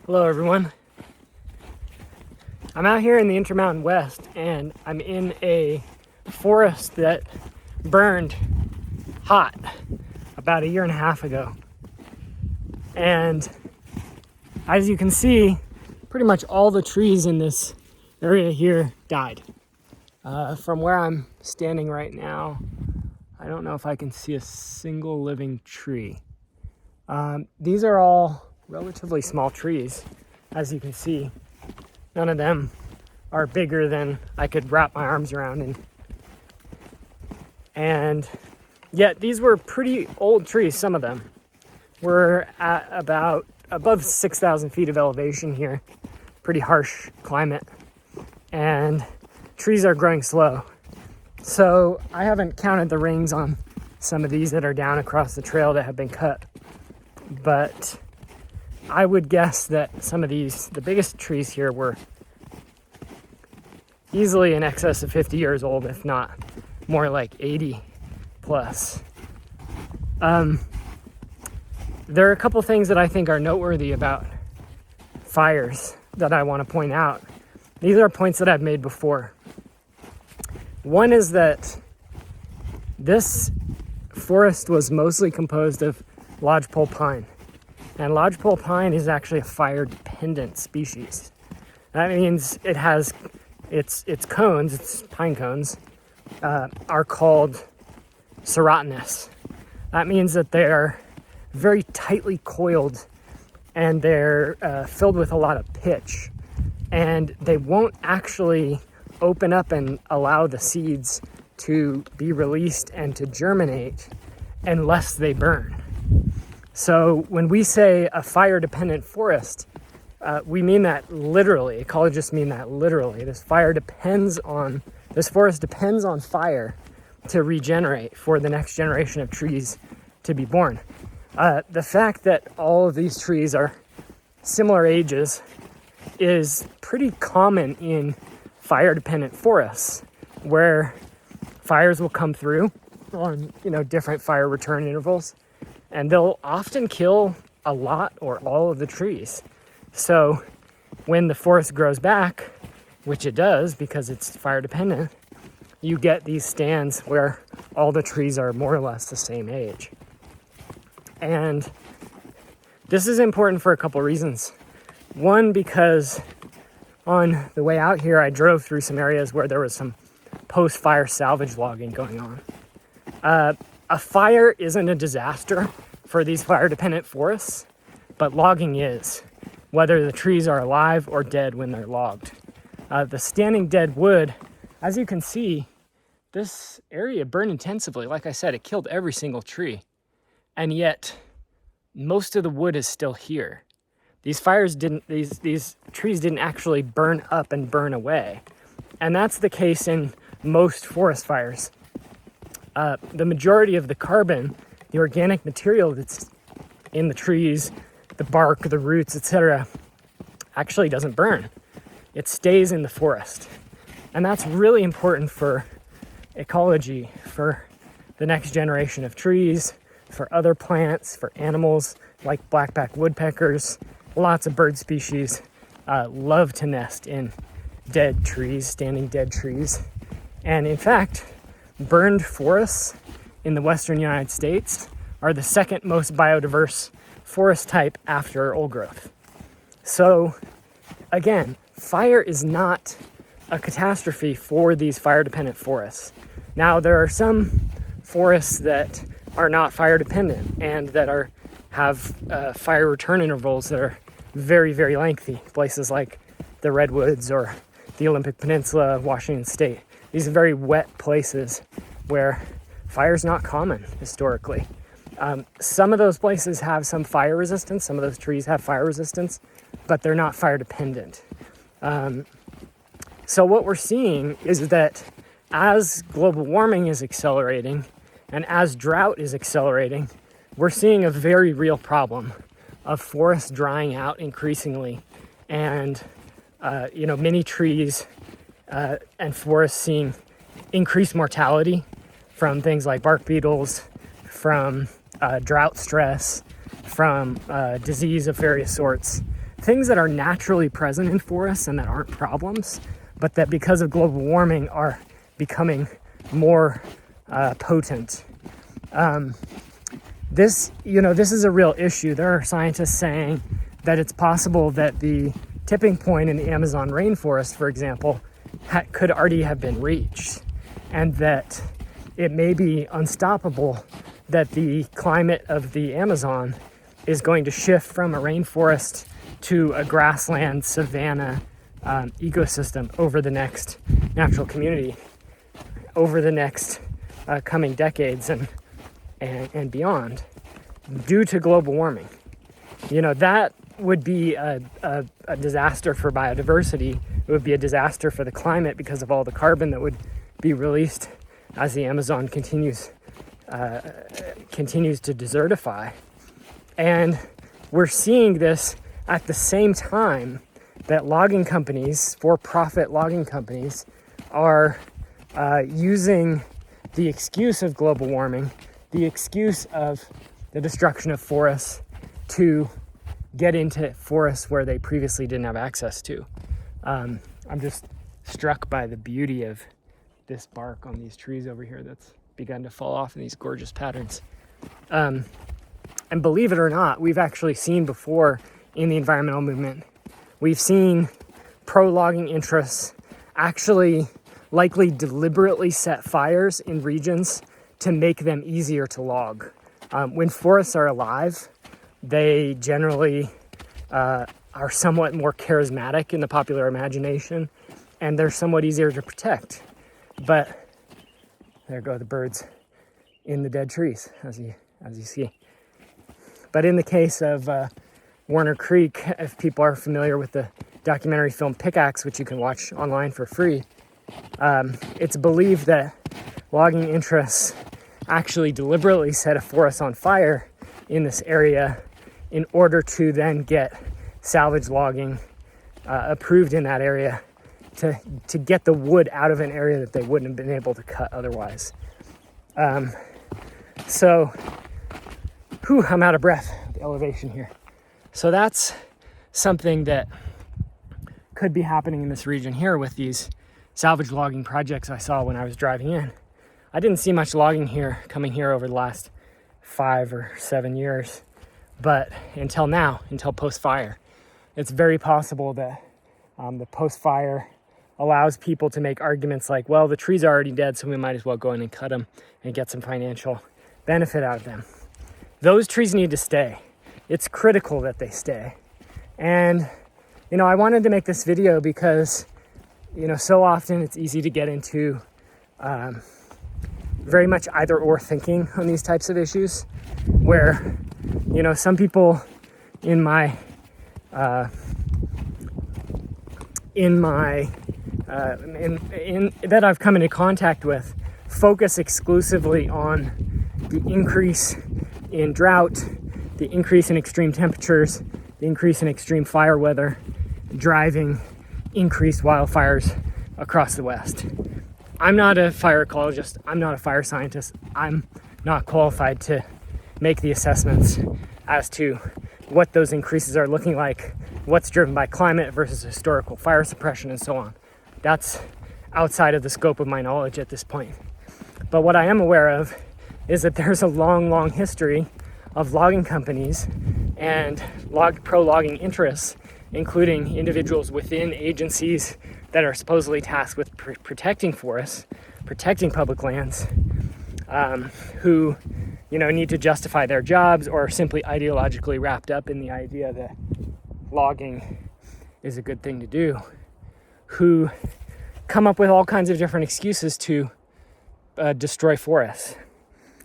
Hello everyone. I'm out here in the Intermountain West and I'm in a forest that burned hot about 1.5 years ago. And as you can see, pretty much all the trees in this area here died. From where I'm standing right now, I don't know if I can see a single living tree. These are all relatively small trees, as you can see. None of them are bigger than I could wrap my arms around. And yet these were pretty old trees. Some of them were at about above 6,000 feet of elevation here. Pretty harsh climate. And trees are growing slow. So I haven't counted the rings on some of these that are down across the trail that have been cut. But I would guess that some of these, the biggest trees here, were easily in excess of 50 years old, if not more like 80 plus. There are a couple things that I think are noteworthy about fires that I want to point out. These are points that I've made before. One is that this forest was mostly composed of lodgepole pine. And lodgepole pine is actually a fire-dependent species. That means it has its cones, its pine cones, are called serotinous. That means that they're very tightly coiled and they're filled with a lot of pitch. And they won't actually open up and allow the seeds to be released and to germinate unless they burn. So when we say a fire-dependent forest, we mean that literally. Ecologists mean that literally. This forest depends on fire to regenerate for the next generation of trees to be born. The fact that all of these trees are similar ages is pretty common in fire-dependent forests, where fires will come through on different fire return intervals, and they'll often kill a lot or all of the trees. So when the forest grows back, which it does because it's fire dependent, you get these stands where all the trees are more or less the same age. And this is important for a couple reasons. One, because on the way out here, I drove through some areas where there was some post-fire salvage logging going on. A fire isn't a disaster for these fire-dependent forests, but logging is, whether the trees are alive or dead when they're logged. The standing dead wood, as you can see, this area burned intensively. Like I said, it killed every single tree, and yet most of the wood is still here. These trees didn't actually burn up and burn away, and that's the case in most forest fires. The majority of the carbon, the organic material that's in the trees, the bark, the roots, etc., actually doesn't burn. It stays in the forest. And that's really important for ecology, for the next generation of trees, for other plants, for animals like blackback woodpeckers. Lots of bird species love to nest in dead trees, standing dead trees. And in fact, burned forests in the western United States are the second most biodiverse forest type after old growth. So again, fire is not a catastrophe for these fire-dependent forests. Now, there are some forests that are not fire-dependent and that have fire return intervals that are very, very lengthy. Places like the Redwoods or the Olympic Peninsula of Washington State. These are very wet places where fire's not common historically. Some of those places have some fire resistance. Some of those trees have fire resistance, but they're not fire dependent. So what we're seeing is that as global warming is accelerating and as drought is accelerating, we're seeing a very real problem of forests drying out increasingly, and many trees and forests seeing increased mortality from things like bark beetles, from drought stress, from disease of various sorts. things that are naturally present in forests and that aren't problems, but that because of global warming are becoming more potent. This is a real issue. There are scientists saying that it's possible that the tipping point in the Amazon rainforest, for example, could already have been reached, and that it may be unstoppable, that the climate of the Amazon is going to shift from a rainforest to a grassland savanna ecosystem over the next natural community, over the next coming decades and beyond, due to global warming. That would be a disaster for biodiversity. It would be a disaster for the climate because of all the carbon that would be released as the Amazon continues to desertify. And we're seeing this at the same time that logging companies, for-profit logging companies, are using the excuse of global warming, the excuse of the destruction of forests, to get into forests where they previously didn't have access to. I'm just struck by the beauty of this bark on these trees over here that's begun to fall off in these gorgeous patterns. And believe it or not, we've actually seen before in the environmental movement, we've seen pro-logging interests actually likely deliberately set fires in regions to make them easier to log. When forests are alive, they generally are somewhat more charismatic in the popular imagination, and they're somewhat easier to protect. But there go the birds in the dead trees, as you see. But in the case of Warner Creek, if people are familiar with the documentary film Pickaxe, which you can watch online for free, it's believed that logging interests actually deliberately set a forest on fire in this area in order to then get salvage logging approved in that area to get the wood out of an area that they wouldn't have been able to cut otherwise. I'm out of breath with the elevation here. So that's something that could be happening in this region here with these salvage logging projects I saw when I was driving in. I didn't see much logging here coming here over the last 5 or 7 years, but until now, until post-fire, it's very possible that the post-fire allows people to make arguments like, well, the trees are already dead, so we might as well go in and cut them and get some financial benefit out of them. Those trees need to stay. It's critical that they stay. And, I wanted to make this video because, so often it's easy to get into very much either or thinking on these types of issues, where, some people in my that I've come into contact with focus exclusively on the increase in drought, the increase in extreme temperatures, the increase in extreme fire weather, driving increased wildfires across the West. I'm not a fire ecologist. I'm not a fire scientist. I'm not qualified to make the assessments as to what those increases are looking like, what's driven by climate versus historical fire suppression, and so on. That's outside of the scope of my knowledge at this point. But what I am aware of is that there's a long, long history of logging companies and pro-logging interests, including individuals within agencies that are supposedly tasked with protecting forests, protecting public lands, who need to justify their jobs or are simply ideologically wrapped up in the idea that logging is a good thing to do, who come up with all kinds of different excuses to destroy forests.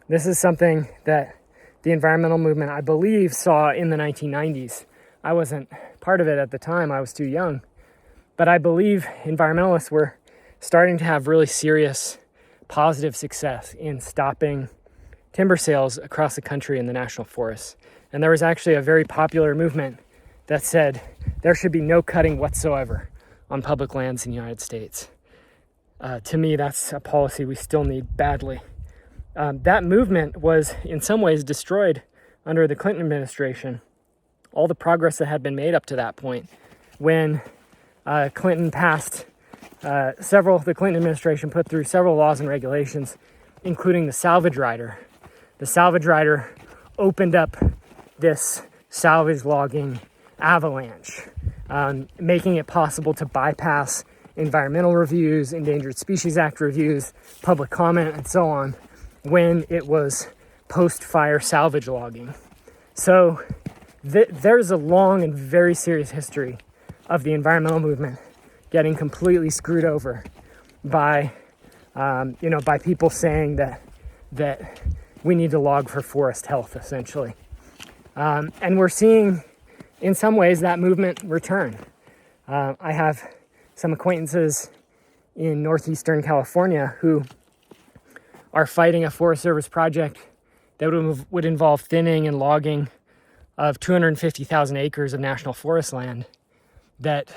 This is something that the environmental movement, I believe, saw in the 1990s. I wasn't part of it at the time. I was too young. But I believe environmentalists were starting to have really serious positive success in stopping timber sales across the country in the national forests. And there was actually a very popular movement that said there should be no cutting whatsoever on public lands in the United States. To me, that's a policy we still need badly. That movement was in some ways destroyed under the Clinton administration all the progress that had been made up to that point when Clinton passed the Clinton administration put through several laws and regulations, including the salvage rider. The salvage rider opened up this salvage logging avalanche, making it possible to bypass environmental reviews, Endangered Species Act reviews, public comment, and so on, when it was post-fire salvage logging. So there's a long and very serious history of the environmental movement getting completely screwed over by by people saying that we need to log for forest health, essentially. And we're seeing, in some ways, that movement return. I have some acquaintances in northeastern California who are fighting a Forest Service project that would involve thinning and logging of 250,000 acres of national forest land that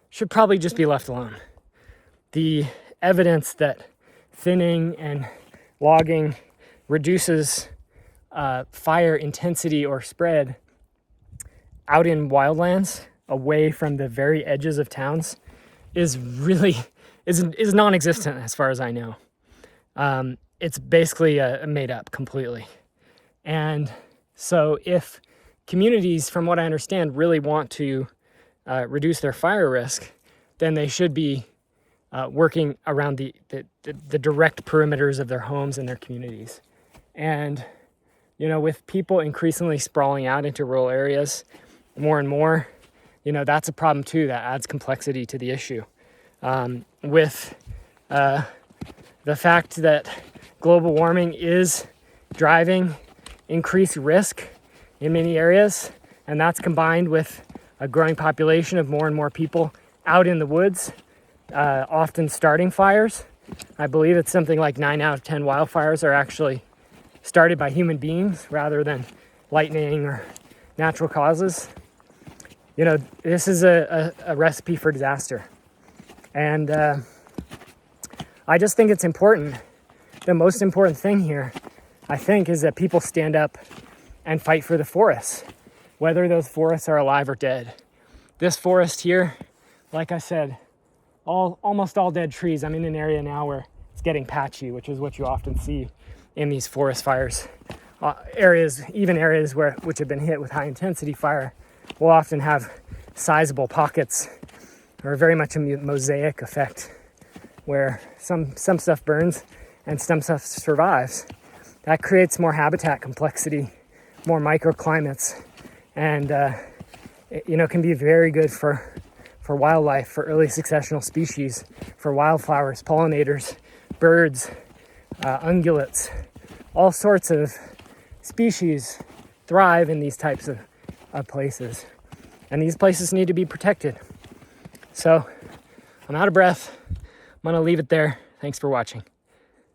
should probably just be left alone. The evidence that thinning and logging reduces fire intensity or spread out in wildlands away from the very edges of towns is non-existent as far as I know. It's basically made up completely. And so if communities, from what I understand, really want to reduce their fire risk, then they should be working around the direct perimeters of their homes and their communities. And, with people increasingly sprawling out into rural areas more and more, that's a problem too. That adds complexity to the issue. With the fact that global warming is driving increased risk in many areas, and that's combined with a growing population of more and more people out in the woods, often starting fires. I believe it's something like 9 out of 10 wildfires are actually started by human beings rather than lightning or natural causes. This is a recipe for disaster. And I just think it's important. The most important thing here, I think, is that people stand up and fight for the forests, whether those forests are alive or dead. This forest here, like I said, almost all dead trees. I'm in an area now where it's getting patchy, which is what you often see in these forest fires. Areas which have been hit with high intensity fire will often have sizable pockets, or very much a mosaic effect, where some stuff burns and some stuff survives. That creates more habitat complexity, more microclimates, and can be very good for wildlife, for early successional species, for wildflowers, pollinators, birds, ungulates. All sorts of species thrive in these types of places, and these places need to be protected. So I'm out of breath. I'm gonna leave it there. Thanks for watching.